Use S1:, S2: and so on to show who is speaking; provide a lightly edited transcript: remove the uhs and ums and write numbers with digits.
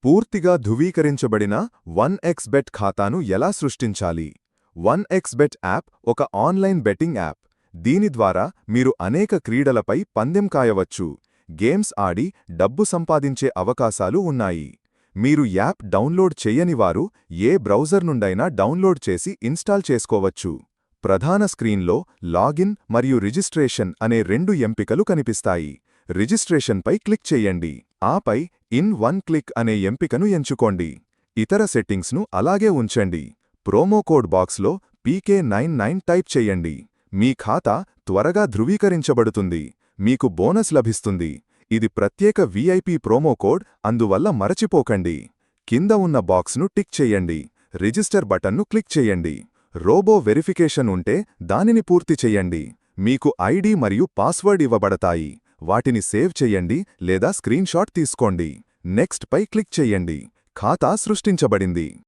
S1: పూర్తిగా ధృవీకరించబడిన 1xBet ఖాతాను ఎలా సృష్టించాలి? 1xBet యాప్ ఒక ఆన్లైన్ బెట్టింగ్ యాప్. దీని ద్వారా మీరు అనేక క్రీడలపై పందెం కాయవచ్చు, గేమ్స్ ఆడి డబ్బు సంపాదించే అవకాశాలు ఉన్నాయి. మీరు యాప్ డౌన్లోడ్ చెయ్యనివారు ఏ బ్రౌజర్ నుండైనా డౌన్లోడ్ చేసి ఇన్స్టాల్ చేసుకోవచ్చు. ప్రధాన స్క్రీన్లో లాగిన్ మరియు రిజిస్ట్రేషన్ అనే రెండు ఎంపికలు కనిపిస్తాయి. రిజిస్ట్రేషన్పై క్లిక్ చెయ్యండి. ఆపై ఇన్ వన్ క్లిక్ అనే ఎంపికను ఎంచుకోండి. ఇతర సెట్టింగ్స్ను అలాగే ఉంచండి. ప్రోమో కోడ్ బాక్స్లో PK99 టైప్ చెయ్యండి. మీ ఖాతా త్వరగా ధృవీకరించబడుతుంది. మీకు బోనస్ లభిస్తుంది. ఇది ప్రత్యేక VIP ప్రోమో కోడ్, అందువల్ల మరచిపోకండి. కింద ఉన్న బాక్స్ను టిక్ చెయ్యండి. రిజిస్టర్ బటన్ను క్లిక్ చెయ్యండి. రోబో వెరిఫికేషన్ ఉంటే దానిని పూర్తి చెయ్యండి. మీకు ఐడి మరియు పాస్వర్డ్ ఇవ్వబడతాయి. వాటిని సేవ్ చెయ్యండి లేదా స్క్రీన్షాట్ తీసుకోండి. నెక్స్ట్ పై క్లిక్ చెయ్యండి. ఖాతా సృష్టించబడింది.